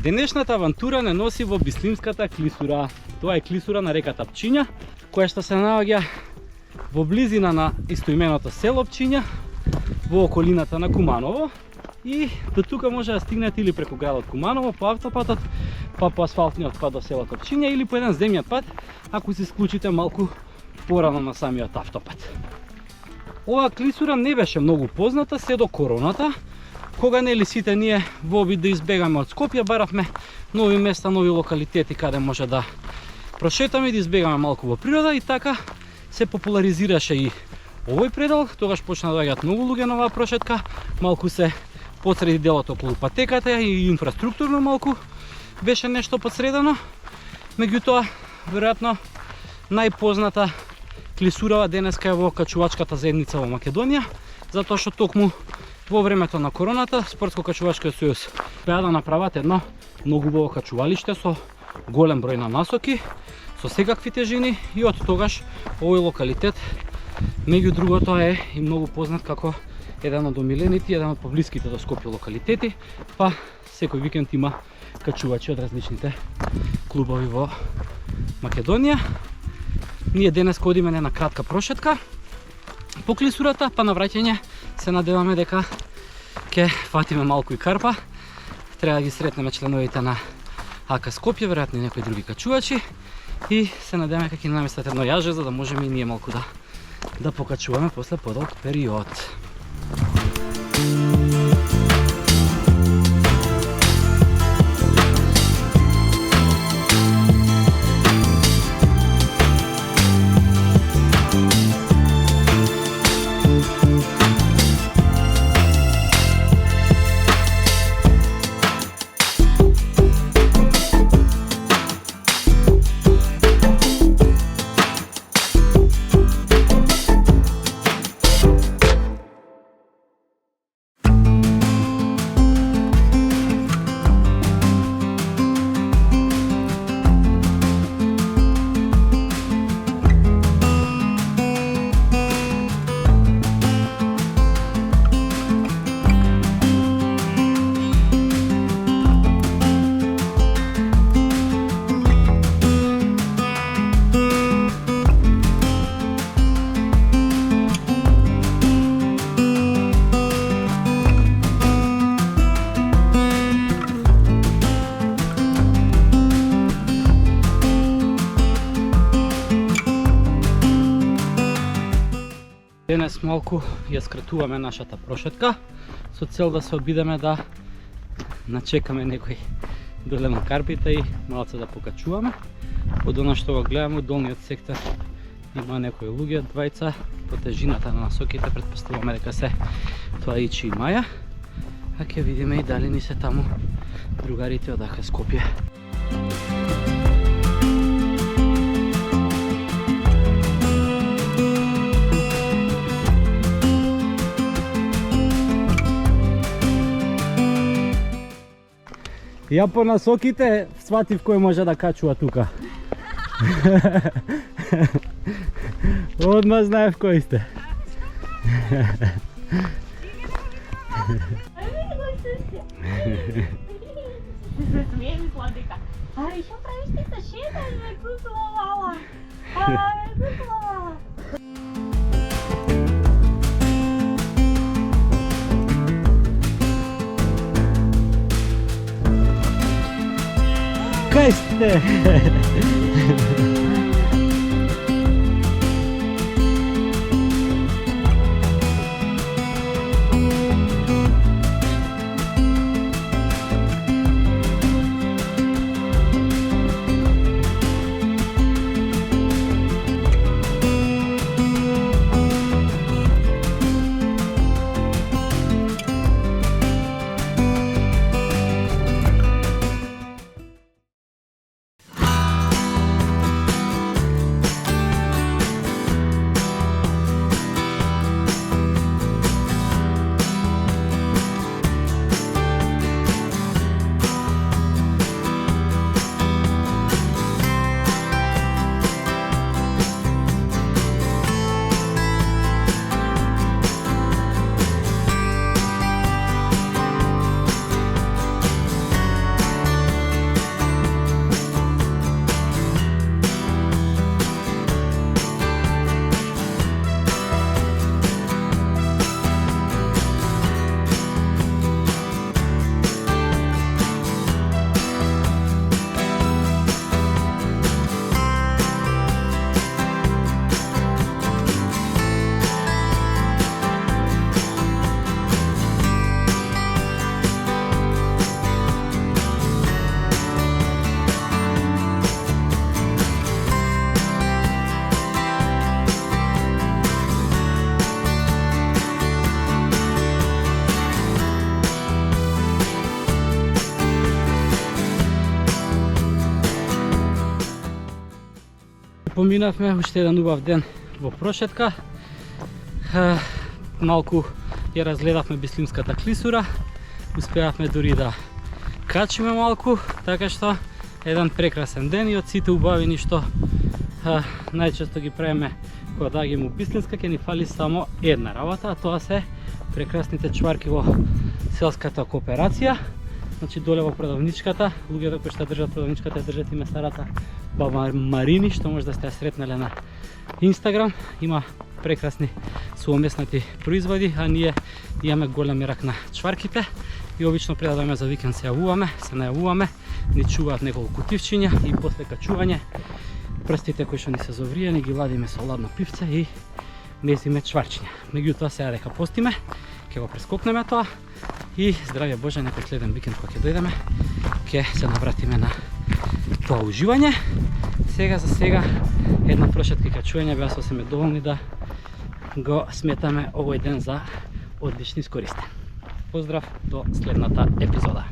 Денешната авантура не носи во Бислимската клисура. Тоа е клисура на реката Пчиња, која што се наоѓа во близина на истоименото село Пчиња, во околината на Куманово. И до тука може да стигнете или преку градот Куманово по автопатот, па по асфалтниот пат до селото Пчиња, или по еден земјен пат, ако се исклучите малку порано на самиот автопат. Оваа клисура не беше многу позната се до короната, кога нели сите ние во обид да избегаме од Скопје, баравме нови места, нови локалитети каде може да прошетаме и да избегаме малку во природа, и така се популаризираше и овој предел. Тогаш почна да доаѓаат многу луѓе на оваа прошетка, малку се подсреди делот околу патеката и инфраструктурно малку беше нешто подсредено. Меѓутоа, веројатно најпозната клисурава денеска е во качувачката заедница во Македонија, затоа што токму во времето на короната Спортско-качувачкиот сојуз успеа да направат едно многу убаво качувалиште со голем број на насоки, со секакви тежини, и од тогаш овој локалитет меѓу другото е и многу познат како еден од омилените, еден од поблиските до Скопје локалитети, па секој викенд има качувачи од различните клубови во Македонија. Ние денес одиме на кратка прошетка по клисурата, па на враќање се надеваме дека ќе фатиме малку и карпа. Треба да ги сретнеме членовите на АК Скопје, веројатно и некои други качувачи, и се надеваме дека ќе наместат едно јаже за да можеме и ние малку да покачуваме после подолг период. Денес малку ја скратуваме нашата прошетка со цел да се обидеме да начекаме некој доле на карпите и малце да покачуваме. Од она што го гледаме, од долниот сектор има некои луѓе, двајца, по тежината на насоките претпоставуваме дека се тоа Ичи и Маја, а ќе видиме и дали ни се таму другарите од АК Скопје. Ја по насоките сватив кој може да качува тука. Одма знаев кој сте. Се смее ми сладика. Ај, што правиш ти се шеташ, бе, кукла мала? Ај, кукла мала. Кај сте? поминавме уште еден убав ден во прошетка. Малку ја разгледавме Бислимската клисура, успеавме дури да качиме малку, така што еден прекрасен ден и од сите убавини што најчесто ги правиме кога доаѓаме у Бислимска, ќе ни фали само една работа, а тоа се прекрасните чварки во селската кооперација. Значи доле во продавничката, луѓето кои што држат продавничката држат и месарата баба Марини, што може да сте ја сретнале на Инстаграм. Има прекрасни суомеснати производи, а ние имаме големи рак на чварките и обично пред да дојдеме за викенд се најавуваме, ни чуваат неколку кутивчиња и после качување прстите кои што ни се зовриени ги вадиме со ладно пивце и месиме чварчиња. Меѓутоа сега дека постиме, ќе го прескокнеме тоа и здравје Боже, некој следен викенд кога ќе дојдеме, ќе се навратиме на тоа уживање. Сега за сега една прошетка качување беа сосеме доволни да го сметаме овој ден за одлично искористен. Поздрав до следната епизода.